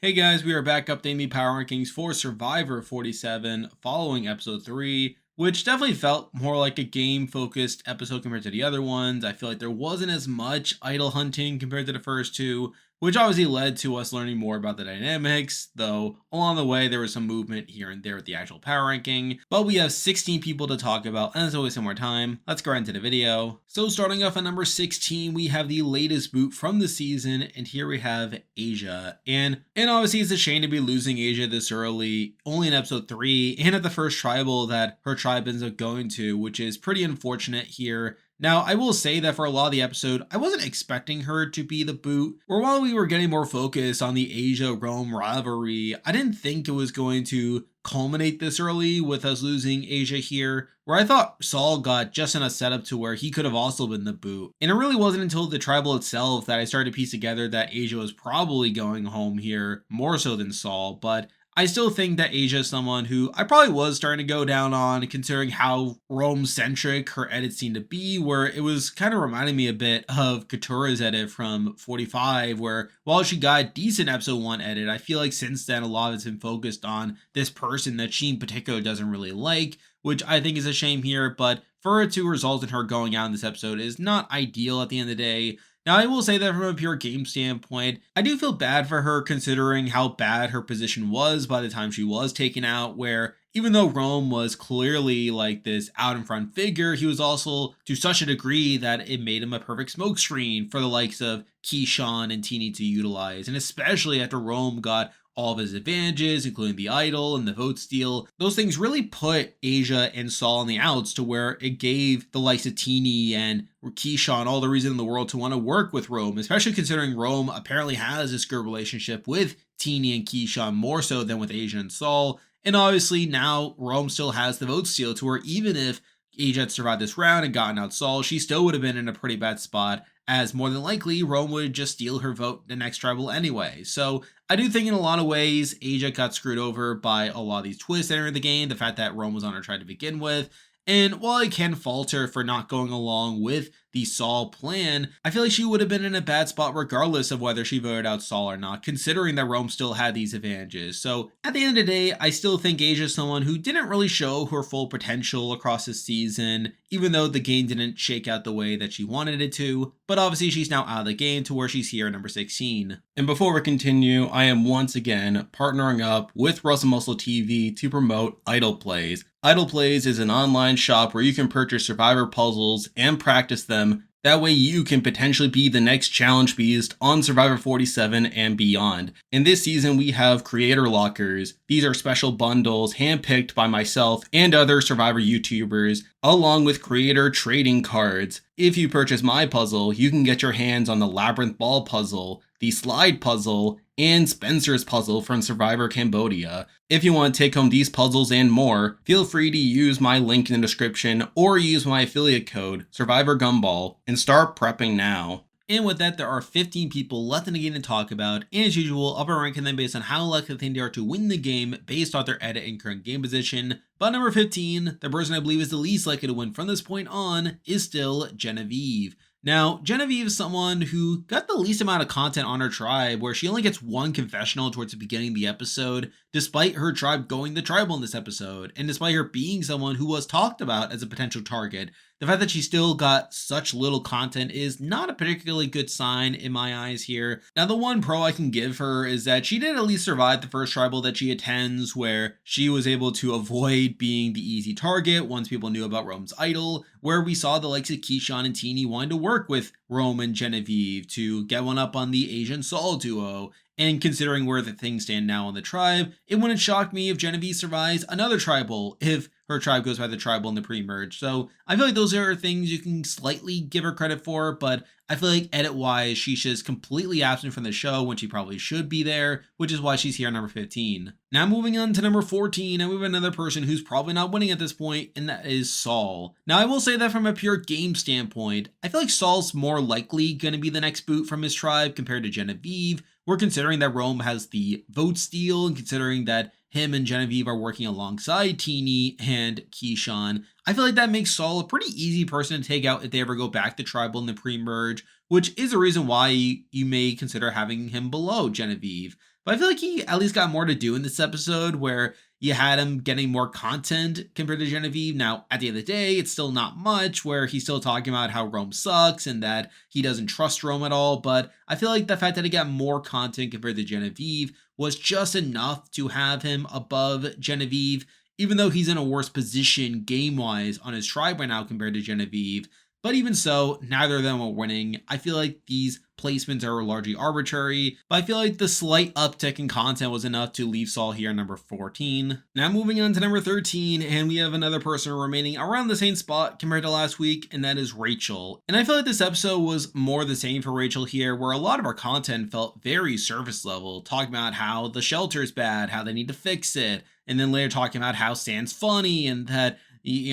Hey guys, we are back updating the power rankings for Survivor 47 following episode 3, which definitely felt more like a game focused episode compared to the other ones. I feel like there wasn't as much idol hunting compared to the first two, which obviously led to us learning more about the dynamics, though along the way there was some movement here and there with the actual power ranking. But we have 16 people to talk about, and as always, some more time. Let's go right into the video. So starting off at number 16, we have the latest boot from the season, and here we have Asia. And obviously it's a shame to be losing Asia this early, only in episode 3, and at the first tribal that her tribe ends up going to, which is pretty unfortunate here. Now, I will say that for a lot of the episode, I wasn't expecting her to be the boot, or while we were getting more focus on the Asia-Rome rivalry, I didn't think it was going to culminate this early with us losing Asia here, where I thought Saul got just in a setup to where he could have also been the boot. And it really wasn't until the tribal itself that I started to piece together that Asia was probably going home here, more so than Saul, but I still think that Asia is someone who I probably was starting to go down on, considering how Rome-centric her edits seemed to be, where it was kind of reminding me a bit of Katura's edit from 45, where while she got a decent episode 1 edit, I feel like since then a lot of it's been focused on this person that she in particular doesn't really like, which I think is a shame here, but for it to result in her going out in this episode is not ideal at the end of the day. Now, I will say that from a pure game standpoint, I do feel bad for her considering how bad her position was by the time she was taken out, where even though Rome was clearly like this out in front figure, he was also to such a degree that it made him a perfect smokescreen for the likes of Kesan and Tini to utilize, and especially after Rome got all of his advantages, including the idol and the vote steal. Those things really put Asia and Saul on the outs to where it gave the likes of Tini and Keyshawn all the reason in the world to want to work with Rome, especially considering Rome apparently has this good relationship with Tini and Keyshawn more so than with Asia and Saul. And obviously now Rome still has the vote steal to where even if Asia had survived this round and gotten out Saul, she still would have been in a pretty bad spot, as more than likely Rome would just steal her vote the next tribal anyway. So I do think in a lot of ways Asia got screwed over by a lot of these twists entering the game, the fact that Rome was on her tribe to begin with. And while I can fault her for not going along with the Saul plan, I feel like she would have been in a bad spot regardless of whether she voted out Saul or not, considering that Rome still had these advantages. So at the end of the day, I still think Asia is someone who didn't really show her full potential across this season, even though the game didn't shake out the way that she wanted it to. But obviously she's now out of the game to where she's here at number 16. And before we continue, I am once again partnering up with Russell Muscle TV to promote Idle Plays. Idle Plays is an online shop where you can purchase Survivor puzzles and practice them. That way you can potentially be the next challenge beast on Survivor 47 and beyond. In this season, we have creator lockers. These are special bundles handpicked by myself and other Survivor YouTubers, along with creator trading cards. If you purchase my puzzle, you can get your hands on the Labyrinth Ball puzzle, the Slide puzzle, and Spencer's puzzle from Survivor Cambodia. If you want to take home these puzzles and more, feel free to use my link in the description or use my affiliate code, Survivor Gumball, and start prepping now. And with that, there are 15 people left in the game to talk about, and as usual, I'll be ranking them based on how likely they think they are to win the game based on their edit and current game position. But number 15, the person I believe is the least likely to win from this point on, is still Genevie. Now, Genevie is someone who got the least amount of content on her tribe, where she only gets one confessional towards the beginning of the episode, despite her tribe going the tribal in this episode, and despite her being someone who was talked about as a potential target. The fact that she still got such little content is not a particularly good sign in my eyes here. Now, the one pro I can give her is that she did at least survive the first tribal that she attends, where she was able to avoid being the easy target once people knew about Rome's idol, where we saw the likes of Keyshawn and Tini wanting to work with Rome and Genevie to get one up on the Asian Saul duo. And considering where the things stand now on the tribe, it wouldn't shock me if Genevie survives another tribal if her tribe goes by the tribal in the pre-merge. So I feel like those are things you can slightly give her credit for, but I feel like edit-wise, she's just completely absent from the show when she probably should be there, which is why she's here at number 15. Now moving on to number 14, and we have another person who's probably not winning at this point, and that is Saul. Now I will say that from a pure game standpoint, I feel like Saul's more likely going to be the next boot from his tribe compared to Genevie. We're considering that Rome has the vote steal, and considering that him and Genevie are working alongside Tini and Keyshawn, I feel like that makes Saul a pretty easy person to take out if they ever go back to tribal in the pre-merge, which is a reason why you may consider having him below Genevie. But I feel like he at least got more to do in this episode where you had him getting more content compared to Genevieve. Now, at the end of the day, it's still not much where he's still talking about how Rome sucks and that he doesn't trust Rome at all. But I feel like the fact that he got more content compared to Genevieve was just enough to have him above Genevieve, even though he's in a worse position game wise on his tribe right now compared to Genevieve. But even so, neither of them are winning. I feel like these placements are largely arbitrary, but I feel like the slight uptick in content was enough to leave Saul here at number 14. Now moving on to number 13, and we have another person remaining around the same spot compared to last week, and that is Rachel. And I feel like this episode was more the same for Rachel here, where a lot of our content felt very surface level, talking about how the shelter's bad, how they need to fix it, and then later talking about how Sam's funny and that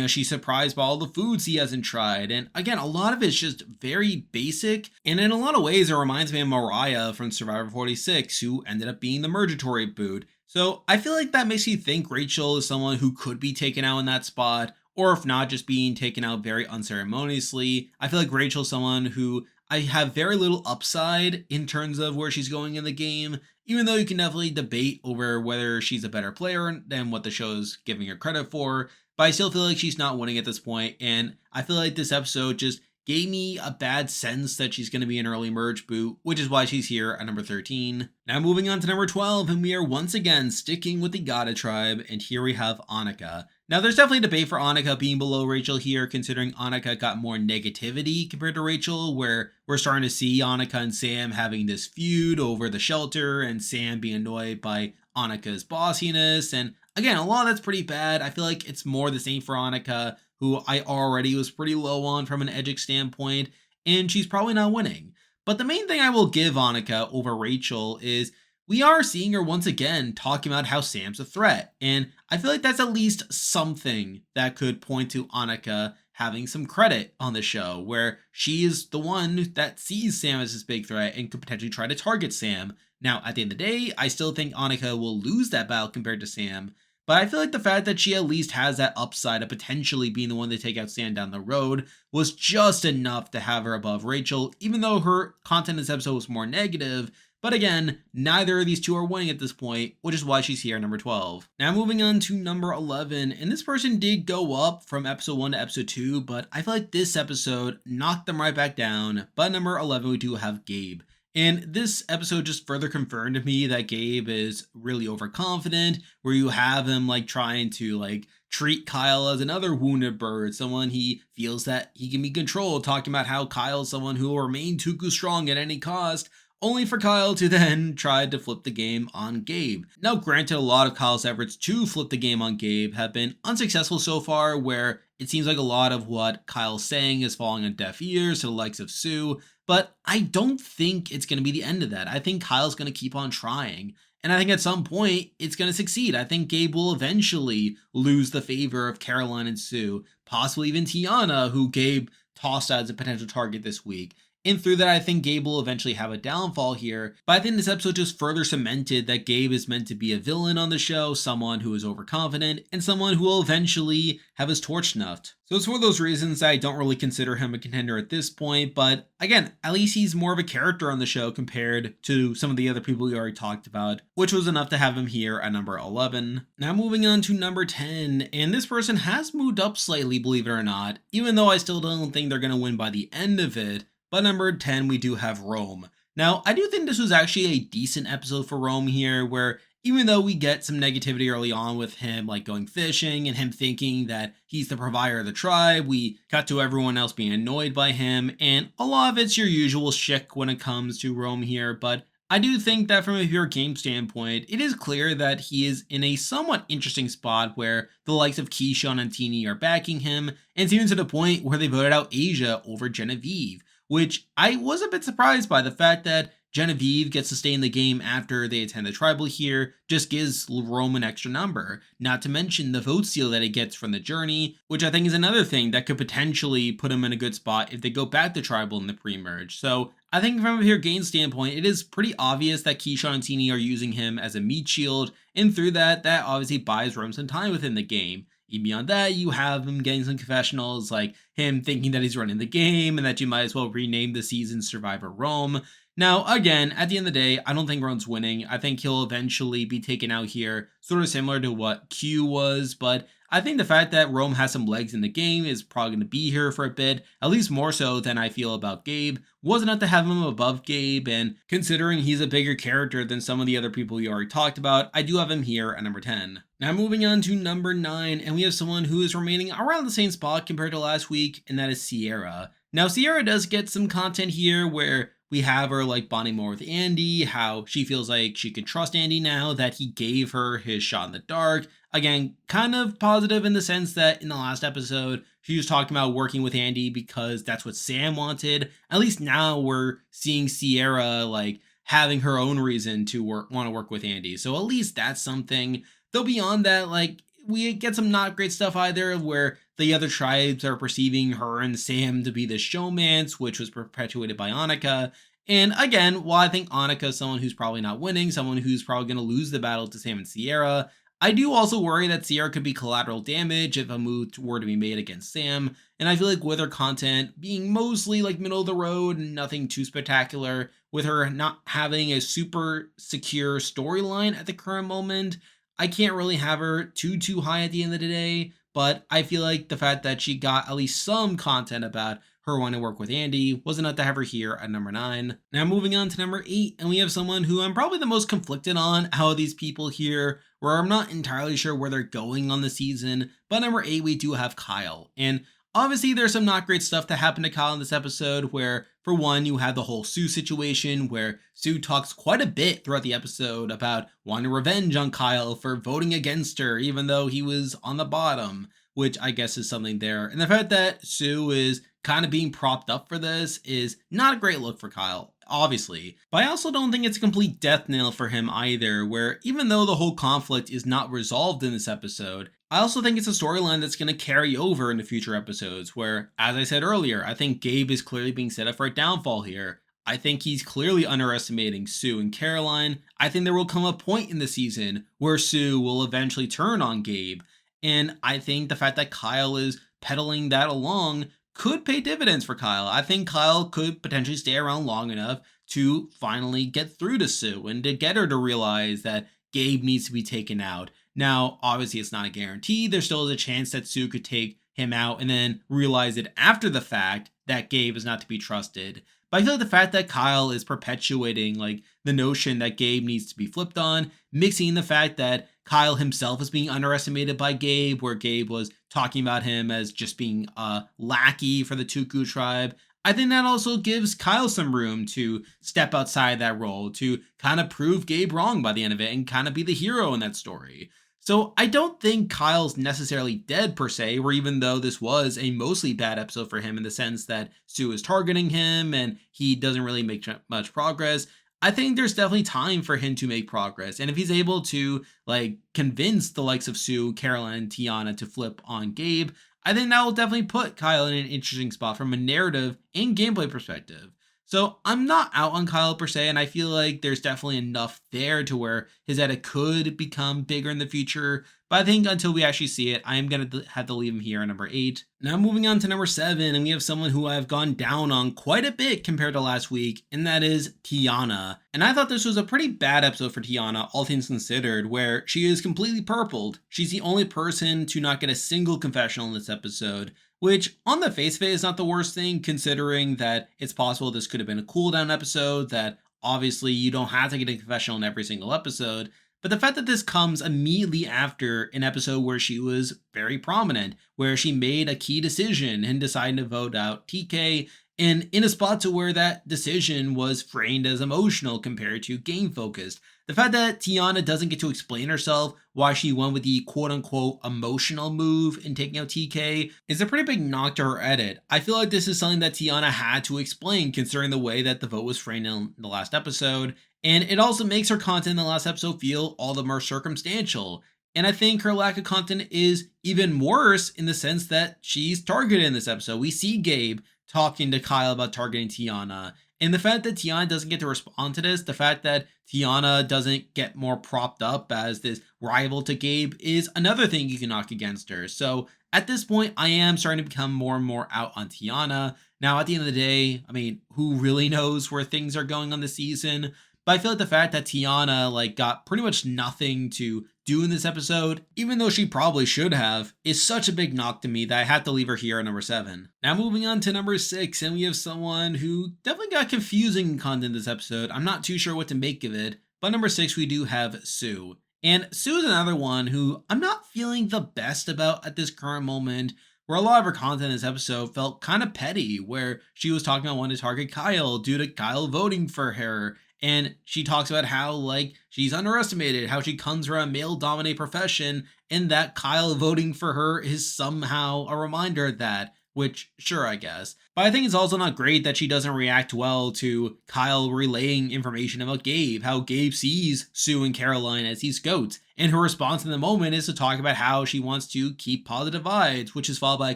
she's surprised by all the foods he hasn't tried. And again, a lot of it's just very basic. And in a lot of ways, it reminds me of Mariah from Survivor 46, who ended up being the Murgatory boot. So I feel like that makes you think Rachel is someone who could be taken out in that spot, or if not, just being taken out very unceremoniously. I feel like Rachel's someone who I have very little upside in terms of where she's going in the game, even though you can definitely debate over whether she's a better player than what the show is giving her credit for. But I still feel like she's not winning at this point, and I feel like this episode just gave me a bad sense that she's going to be an early merge boot, which is why she's here at number 13. Now moving on to number 12, and we are once again sticking with the Gada tribe, and here we have Anuka. Now there's definitely debate for Anuka being below Rachel here, considering Anuka got more negativity compared to Rachel, where we're starting to see Anuka and Sam having this feud over the shelter, and Sam being annoyed by Anuka's bossiness, and again, a lot of that's pretty bad. I feel like it's more the same for Anuka, who I already was pretty low on from an Edgic standpoint, and she's probably not winning. But the main thing I will give Anuka over Rachel is we are seeing her once again talking about how Sam's a threat, and I feel like that's at least something that could point to Anuka having some credit on the show, where she is the one that sees Sam as this big threat and could potentially try to target Sam. Now, at the end of the day, I still think Anuka will lose that battle compared to Sam, but I feel like the fact that she at least has that upside of potentially being the one to take out Sam down the road was just enough to have her above Rachel, even though her content in this episode was more negative. But again, neither of these two are winning at this point, which is why she's here at number 12. Now moving on to number 11, and this person did go up from episode 1 to episode 2, but I feel like this episode knocked them right back down. But number 11, we do have Gabe. And this episode just further confirmed to me that Gabe is really overconfident, where you have him trying to treat Kyle as another wounded bird, someone he feels that he can be controlled, talking about how Kyle's someone who will remain Tuku strong at any cost, only for Kyle to then try to flip the game on Gabe. Now granted, a lot of Kyle's efforts to flip the game on Gabe have been unsuccessful so far, where it seems like a lot of what Kyle's saying is falling on deaf ears to the likes of Sue, but I don't think it's going to be the end of that. I think Kyle's going to keep on trying, and I think at some point it's going to succeed. I think Gabe will eventually lose the favor of Caroline and Sue, possibly even Tiana, who Gabe tossed out as a potential target this week. And through that, I think Gabe will eventually have a downfall here. But I think this episode just further cemented that Gabe is meant to be a villain on the show, someone who is overconfident, and someone who will eventually have his torch snuffed. So it's for those reasons that I don't really consider him a contender at this point. But again, at least he's more of a character on the show compared to some of the other people we already talked about, which was enough to have him here at number 11. Now moving on to number 10, and this person has moved up slightly, believe it or not, even though I still don't think they're going to win by the end of it. But number 10, we do have Rome. Now, I do think this was actually a decent episode for Rome here, where even though we get some negativity early on with him going fishing and him thinking that he's the provider of the tribe, we cut to everyone else being annoyed by him, and a lot of it's your usual shtick when it comes to Rome here, but I do think that from a pure game standpoint, it is clear that he is in a somewhat interesting spot where the likes of Kesan and Tini are backing him, and it's even to the point where they voted out Asia over Genevieve, which I was a bit surprised by. The fact that Genevieve gets to stay in the game after they attend the tribal here just gives Rome an extra number, not to mention the vote steal that it gets from the journey, which I think is another thing that could potentially put him in a good spot if they go back to tribal in the pre-merge. So I think from a pure game standpoint, it is pretty obvious that Kesan and Tini are using him as a meat shield, and through that obviously buys Rome some time within the game. Even beyond that, you have him getting some confessionals, like him thinking that he's running the game and that you might as well rename the season Survivor Rome. Now, again, at the end of the day, I don't think Ron's winning. I think he'll eventually be taken out here, sort of similar to what Q was, but I think the fact that Rome has some legs in the game is probably going to be here for a bit, at least more so than I feel about Gabe. Wasn't enough to have him above Gabe, and considering he's a bigger character than some of the other people we already talked about, I do have him here at number 10. Now moving on to number 9, and we have someone who is remaining around the same spot compared to last week, and that is Sierra. Now Sierra does get some content here where we have her like bonding more with Andy, how she feels like she can trust Andy now that he gave her his shot in the dark. Again, kind of positive in the sense that in the last episode, she was talking about working with Andy because that's what Sam wanted. At least now we're seeing Sierra like having her own reason to want to work with Andy. So at least that's something. Though beyond that, like we get some not great stuff either where the other tribes are perceiving her and Sam to be the showmance, which was perpetuated by Anuka. And again, while I think Anuka is someone who's probably not winning, someone who's probably going to lose the battle to Sam and Sierra, I do also worry that Sierra could be collateral damage if a move were to be made against Sam. And I feel like with her content being mostly like middle of the road and nothing too spectacular, with her not having a super secure storyline at the current moment, I can't really have her too high at the end of the day. But I feel like the fact that she got at least some content about her wanting to work with Andy was enough to have her here at number 9. Now moving on to number 8, and we have someone who I'm probably the most conflicted on how these people here, where I'm not entirely sure where they're going on the season, but number 8 we do have Kyle. And obviously there's some not great stuff that happened to Kyle in this episode where, for one, you had the whole Sue situation where Sue talks quite a bit throughout the episode about wanting revenge on Kyle for voting against her even though he was on the bottom, which I guess is something there. And the fact that Sue is kind of being propped up for this is not a great look for Kyle, obviously. But I also don't think it's a complete death knell for him either, where even though the whole conflict is not resolved in this episode, I also think it's a storyline that's going to carry over into future episodes where, as I said earlier, I think Gabe is clearly being set up for a downfall here. I think he's clearly underestimating Sue and Caroline. I think there will come a point in the season where Sue will eventually turn on Gabe. And I think the fact that Kyle is peddling that along could pay dividends for Kyle. I think Kyle could potentially stay around long enough to finally get through to Sue and to get her to realize that Gabe needs to be taken out. Now, obviously, it's not a guarantee. There still is a chance that Sue could take him out and then realize it after the fact that Gabe is not to be trusted. But I feel like the fact that Kyle is perpetuating like the notion that Gabe needs to be flipped on, mixing in the fact that Kyle himself is being underestimated by Gabe, where Gabe was talking about him as just being a lackey for the Tuku tribe. I think that also gives Kyle some room to step outside that role, to kind of prove Gabe wrong by the end of it and kind of be the hero in that story. So I don't think Kyle's necessarily dead per se, or even though this was a mostly bad episode for him in the sense that Sue is targeting him and he doesn't really make much progress. I think there's definitely time for him to make progress. And if he's able to like convince the likes of Sue, Caroline, and Tiana to flip on Gabe, I think that will definitely put Kyle in an interesting spot from a narrative and gameplay perspective. So I'm not out on Kyle per se, and I feel like there's definitely enough there to where his edit could become bigger in the future. But I think until we actually see it, I am going to have to leave him here at number 8. Now moving on to number 7, and we have someone who I've gone down on quite a bit compared to last week, and that is Tiana. And I thought this was a pretty bad episode for Tiana, all things considered, where she is completely purpled. She's the only person to not get a single confessional in this episode, which on the face of it is not the worst thing, considering that it's possible this could have been a cooldown episode, that obviously you don't have to get a confessional in every single episode. But the fact that this comes immediately after an episode where she was very prominent, where she made a key decision and decided to vote out TK, and in a spot to where that decision was framed as emotional compared to game focused. The fact that Tiana doesn't get to explain herself why she went with the quote-unquote emotional move in taking out TK is a pretty big knock to her edit. I feel like this is something that Tiana had to explain considering the way that the vote was framed in the last episode, and it also makes her content in the last episode feel all the more circumstantial. And I think her lack of content is even worse in the sense that she's targeted in this episode. We see Gabe talking to Kyle about targeting Tiana, And the fact that Tiana doesn't get to respond to this, the fact that Tiana doesn't get more propped up as this rival to Gabe is another thing you can knock against her. So at this point, I am starting to become more and more out on Tiana. Now, at the end of the day, I mean, who really knows where things are going on the season? But I feel like the fact that Tiana got pretty much nothing to do in this episode, even though she probably should have, is such a big knock to me that I have to leave her here at number 7. Now moving on to number 6, and we have someone who definitely got confusing content this episode. I'm not too sure what to make of it, but number 6 we do have Sue. And Sue is another one who I'm not feeling the best about at this current moment, where a lot of her content in this episode felt kind of petty, where she was talking about wanting to target Kyle due to Kyle voting for her. And she talks about how, she's underestimated, how she comes from a male dominated profession, and that Kyle voting for her is somehow a reminder of that. Which, sure, I guess. But I think it's also not great that she doesn't react well to Kyle relaying information about Gabe, how Gabe sees Sue and Caroline as these goats. And her response in the moment is to talk about how she wants to keep positive vibes, which is followed by a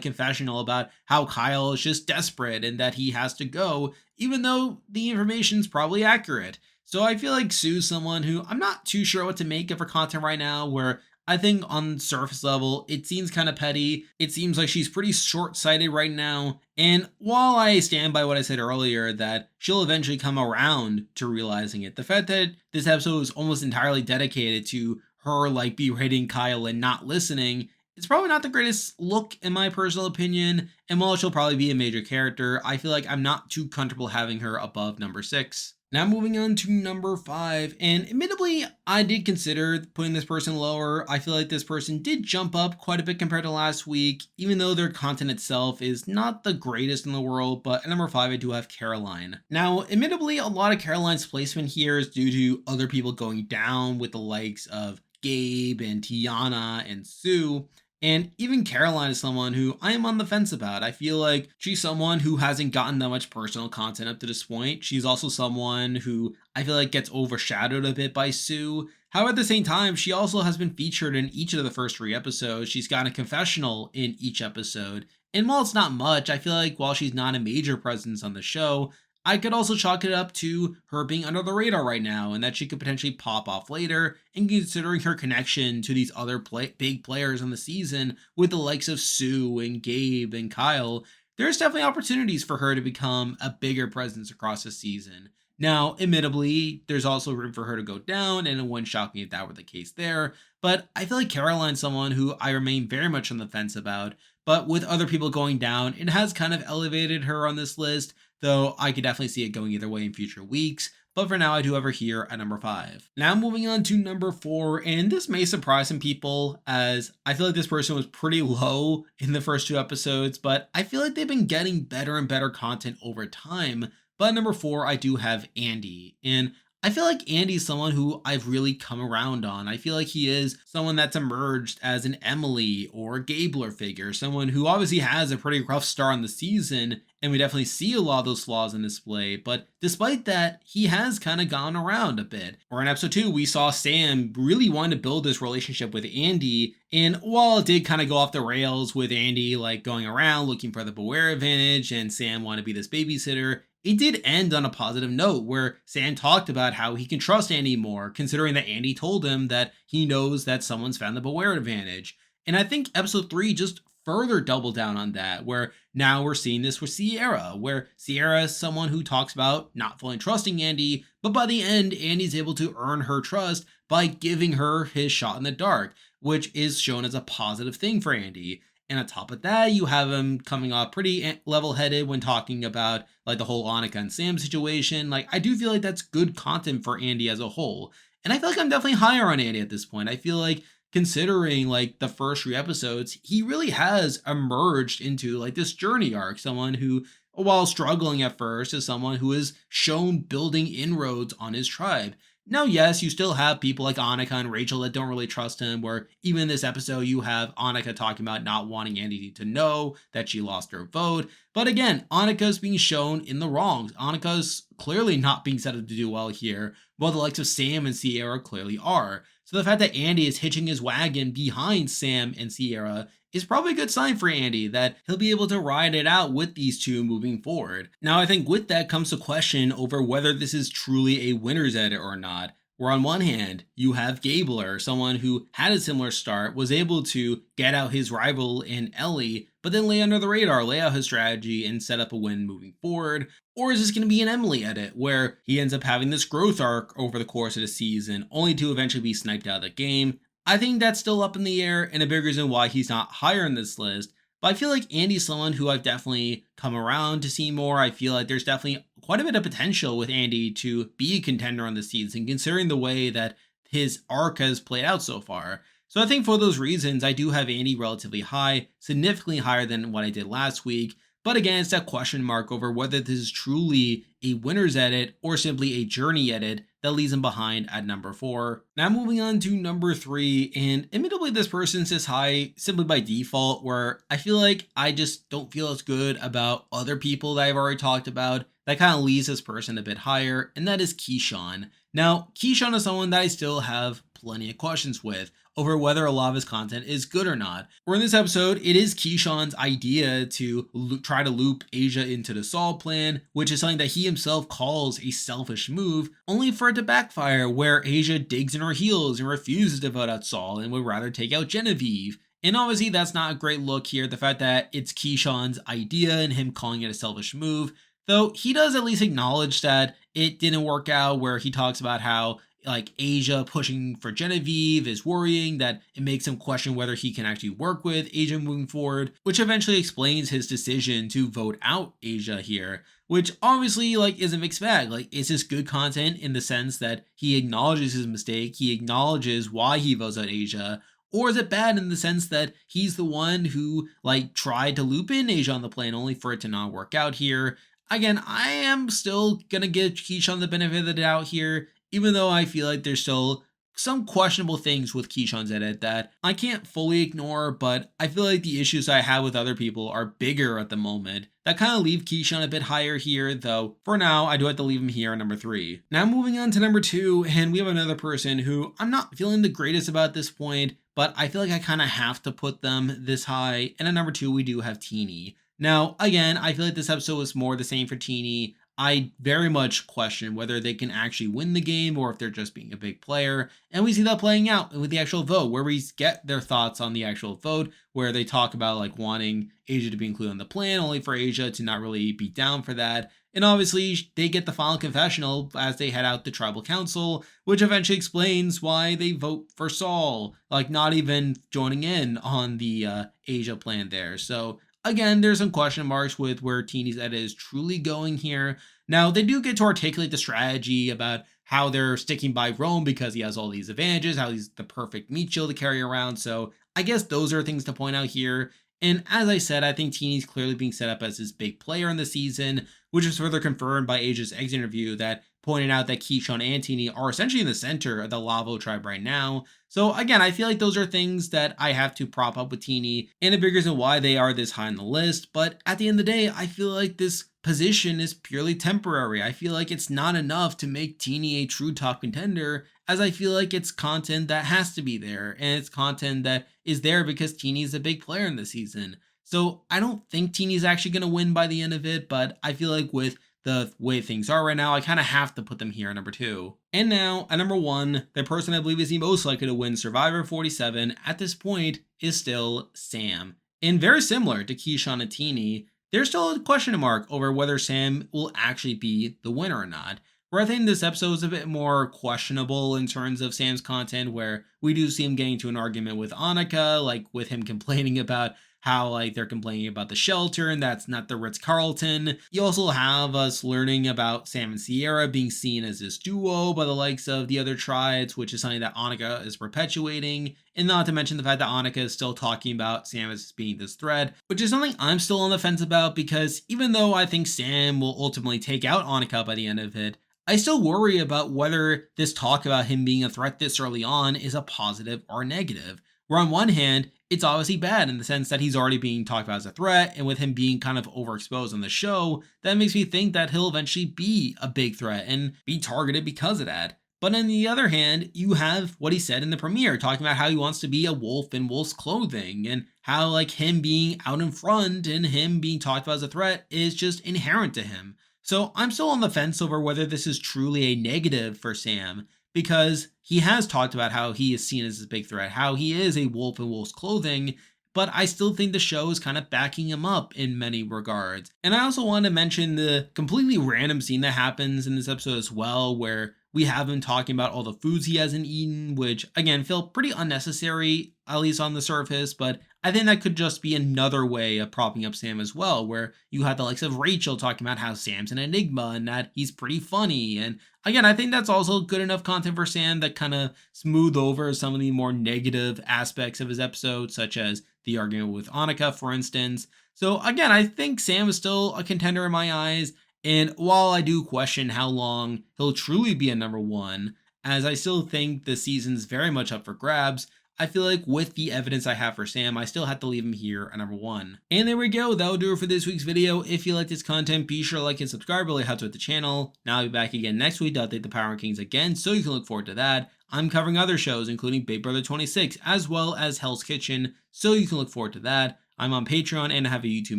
confessional about how Kyle is just desperate and that he has to go, even though the information's probably accurate. So I feel like Sue's someone who I'm not too sure what to make of her content right now, where I think on surface level, it seems kind of petty. It seems like she's pretty short-sighted right now. And while I stand by what I said earlier, that she'll eventually come around to realizing it, the fact that this episode is almost entirely dedicated to her berating Kyle and not listening, it's probably not the greatest look in my personal opinion. And while she'll probably be a major character, I feel like I'm not too comfortable having her above number 6. Now moving on to number 5, and admittedly, I did consider putting this person lower. I feel like this person did jump up quite a bit compared to last week, even though their content itself is not the greatest in the world, but at number 5, I do have Caroline. Now, admittedly, a lot of Caroline's placement here is due to other people going down with the likes of Gabe and Tiana and Sue. And even Caroline is someone who I am on the fence about. I feel like she's someone who hasn't gotten that much personal content up to this point. She's also someone who I feel like gets overshadowed a bit by Sue. However, at the same time, she also has been featured in each of the first 3 episodes. She's got a confessional in each episode. And while it's not much, I feel like while she's not a major presence on the show, I could also chalk it up to her being under the radar right now and that she could potentially pop off later, and considering her connection to these other big players on the season with the likes of Sue and Gabe and Kyle, there's definitely opportunities for her to become a bigger presence across the season. Now, admittedly, there's also room for her to go down, and it wouldn't shock me if that were the case there, but I feel like Caroline's someone who I remain very much on the fence about, but with other people going down, it has kind of elevated her on this list, though I could definitely see it going either way in future weeks. But for now, I do have her here at number 5. Now moving on to number 4, and this may surprise some people, as I feel like this person was pretty low in the first 2 episodes, but I feel like they've been getting better and better content over time. But at number 4, I do have Andy, and I feel like Andy's someone who I've really come around on. I feel like he is someone that's emerged as an Emily or Gabler figure, someone who obviously has a pretty rough start on the season, and we definitely see a lot of those flaws in display, but despite that, he has kind of gone around a bit. Or in episode 2, we saw Sam really wanting to build this relationship with Andy, and while it did kind of go off the rails with Andy going around looking for the Beware advantage and Sam wanted to be this babysitter, it did end on a positive note where Sam talked about how he can trust Andy more, considering that Andy told him that he knows that someone's found the Beware advantage. And I think episode 3 just further doubled down on that, where now we're seeing this with Sierra, where Sierra is someone who talks about not fully trusting Andy, but by the end, Andy's able to earn her trust by giving her his shot in the dark, which is shown as a positive thing for Andy. And on top of that, you have him coming off pretty level-headed when talking about the whole Anuka and Sam situation. I do feel like that's good content for Andy as a whole. And I feel like I'm definitely higher on Andy at this point. I feel like considering the first 3 episodes, he really has emerged into this journey arc. Someone who, while struggling at first, is someone who has shown building inroads on his tribe. Now, yes, you still have people like Anuka and Rachel that don't really trust him, where even in this episode, you have Anuka talking about not wanting Andy to know that she lost her vote. But again, Anika's being shown in the wrongs. Anika's clearly not being set up to do well here, while the likes of Sam and Sierra clearly are. So the fact that Andy is hitching his wagon behind Sam and Sierra is probably a good sign for Andy that he'll be able to ride it out with these two moving forward. Now, I think with that comes the question over whether this is truly a winner's edit or not. Where on one hand, you have Gabler, someone who had a similar start, was able to get out his rival in Ellie, but then lay under the radar, lay out his strategy, and set up a win moving forward. Or is this going to be an Emily edit, where he ends up having this growth arc over the course of the season, only to eventually be sniped out of the game? I think that's still up in the air, and a big reason why he's not higher in this list. But I feel like Andy's someone who I've definitely come around to see more. I feel like there's definitely quite a bit of potential with Andy to be a contender on the season, considering the way that his arc has played out so far. So I think for those reasons, I do have Andy relatively high, significantly higher than what I did last week. But again, it's that question mark over whether this is truly a winner's edit or simply a journey edit that leaves him behind at number 4. Now moving on to number 3, and admittedly this person sits high simply by default, where I feel like I just don't feel as good about other people that I've already talked about. That kind of leaves this person a bit higher, and that is Kesan. Now, Kesan is someone that I still have plenty of questions with over whether a lot of his content is good or not. Where in this episode, it is Kesan's idea to try to loop Asia into the Saul plan, which is something that he himself calls a selfish move, only for it to backfire, where Asia digs in her heels and refuses to vote out Saul and would rather take out Genevieve. And obviously that's not a great look here, the fact that it's Kesan's idea and him calling it a selfish move. Though he does at least acknowledge that it didn't work out, where he talks about how like Asia pushing for Genevieve is worrying, that it makes him question whether he can actually work with Asia moving forward, which eventually explains his decision to vote out Asia here, which obviously like is a mixed bag. Like, is this good content in the sense that he acknowledges his mistake, he acknowledges why he votes out Asia, or is it bad in the sense that he's the one who like tried to loop in Asia on the plan only for it to not work out here? Again, I am still gonna give Kesan the benefit of the doubt here, even though I feel like there's still some questionable things with Kesan's edit that I can't fully ignore, but I feel like the issues I have with other people are bigger at the moment. That kind of leave Kesan a bit higher here, though for now I do have to leave him here at number 3. Now moving on to number 2, and we have another person who I'm not feeling the greatest about at this point, but I feel like I kind of have to put them this high, and at number 2 we do have Tini. Now, again, I feel like this episode was more the same for Tini. I very much question whether they can actually win the game or if they're just being a big player. And we see that playing out with the actual vote, where we get their thoughts on the actual vote, where they talk about like wanting Asia to be included on the plan, only for Asia to not really be down for that. And obviously, they get the final confessional as they head out to tribal council, which eventually explains why they vote for Saul, like not even joining in on the Asia plan there. So again, there's some question marks with where Tini's edit is truly going here. Now, they do get to articulate the strategy about how they're sticking by Rome because he has all these advantages, how he's the perfect meat shield to carry around. So I guess those are things to point out here. And as I said, I think Tini's clearly being set up as this big player in the season, which is further confirmed by Asia's exit interview that pointed out that Kesan and Tini are essentially in the center of the Lavo tribe right now. So again, I feel like those are things that I have to prop up with Tini, and a big reason why they are this high on the list. But at the end of the day, I feel like this position is purely temporary. I feel like it's not enough to make Tini a true top contender, as I feel like it's content that has to be there, and it's content that is there because Tini is a big player in the season. So I don't think Tini's actually going to win by the end of it, but I feel like with the way things are right now, I kind of have to put them here at number 2. And now, at number 1, the person I believe is the most likely to win Survivor 47 at this point is still Sam. And very similar to Kesan and Tini, there's still a question mark over whether Sam will actually be the winner or not. Where I think this episode is a bit more questionable in terms of Sam's content, where we do see him getting into an argument with Anuka, like with him complaining about how like they're complaining about the shelter and that's not the Ritz-Carlton. You also have us learning about Sam and Sierra being seen as this duo by the likes of the other tribes, which is something that Anuka is perpetuating. And not to mention the fact that Anuka is still talking about Sam as being this threat, which is something I'm still on the fence about, because even though I think Sam will ultimately take out Anuka by the end of it, I still worry about whether this talk about him being a threat this early on is a positive or negative. Where on one hand, it's obviously bad in the sense that he's already being talked about as a threat, and with him being kind of overexposed on the show, that makes me think that he'll eventually be a big threat and be targeted because of that. But on the other hand, you have what he said in the premiere, talking about how he wants to be a wolf in wolf's clothing, and how like him being out in front and him being talked about as a threat is just inherent to him. So I'm still on the fence over whether this is truly a negative for Sam, because he has talked about how he is seen as a big threat, how he is a wolf in wolf's clothing, but I still think the show is kind of backing him up in many regards. And I also want to mention the completely random scene that happens in this episode as well, where we have him talking about all the foods he hasn't eaten, which again feel pretty unnecessary, at least on the surface, but I think that could just be another way of propping up Sam as well, where you have the likes of Rachel talking about how Sam's an enigma and that he's pretty funny. And again, I think that's also good enough content for Sam that kind of smooth over some of the more negative aspects of his episode, such as the argument with Anuka, for instance. So again, I think Sam is still a contender in my eyes. And while I do question how long he'll truly be a number one, as I still think the season's very much up for grabs, I feel like with the evidence I have for Sam, I still have to leave him here at number one. And there we go, that'll do it for this week's video. If you like this content, be sure to like and subscribe, really helps with the channel. Now I'll be back again next week to update the Power Rankings again, so you can look forward to that. I'm covering other shows, including Big Brother 26, as well as Hell's Kitchen, so you can look forward to that. I'm on Patreon and I have a YouTube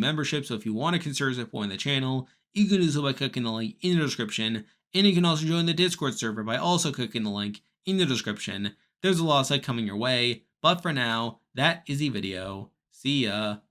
membership, so if you want to consider supporting the channel, you can do so by clicking the link in the description, and you can also join the Discord server by also clicking the link in the description. There's a lot of stuff coming your way, but for now, that is the video. See ya.